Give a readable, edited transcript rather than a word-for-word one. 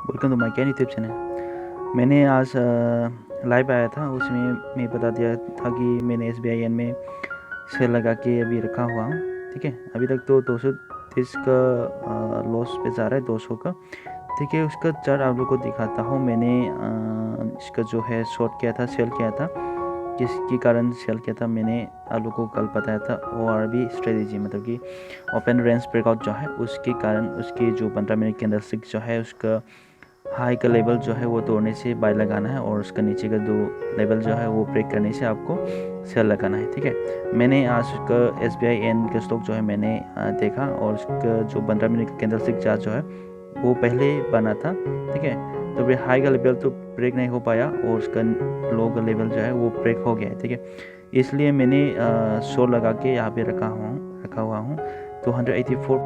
Welcome to my can YouTube channel. मैंने आज live आया था, उसमें मैं बता दिया था कि मैंने SBIN में सेल लगा के अभी रखा हुआ हूँ। ठीक है, अभी तक तो 230 का लॉस पे जा रहा है, 200 का। ठीक है, उसका चार्ट आप लोग को दिखाता हूँ। मैंने इसका जो है शॉर्ट किया था, सेल किया था। किसके कारण सेल किया था मैंने आप लोग को कल बताया था। ORB स्ट्रेटेजी मतलब कि ओपन रेंज ब्रेकआउट जो है उसके कारण उसकी जो 15 मिनट के अंदर जो है उसका हाई का लेवल जो है वो तोड़ने से बाय लगाना है, और उसका नीचे का जो लेवल जो है वो ब्रेक करने से आपको सेल लगाना है। ठीक है, मैंने आज उसका SBIN का स्टॉक जो है मैंने देखा, और उसका जो 15 मिनट का कैंडलस्टिक चार्ट जो है वो पहले बना था। ठीक है, तो फिर हाई का लेवल तो ब्रेक नहीं हो पाया, और उसका लो का लेवल जो है वो ब्रेक हो गया है। ठीक है, इसलिए मैंने शॉर्ट लगा के यहाँ पे रखा हुआ हूँ। तो 184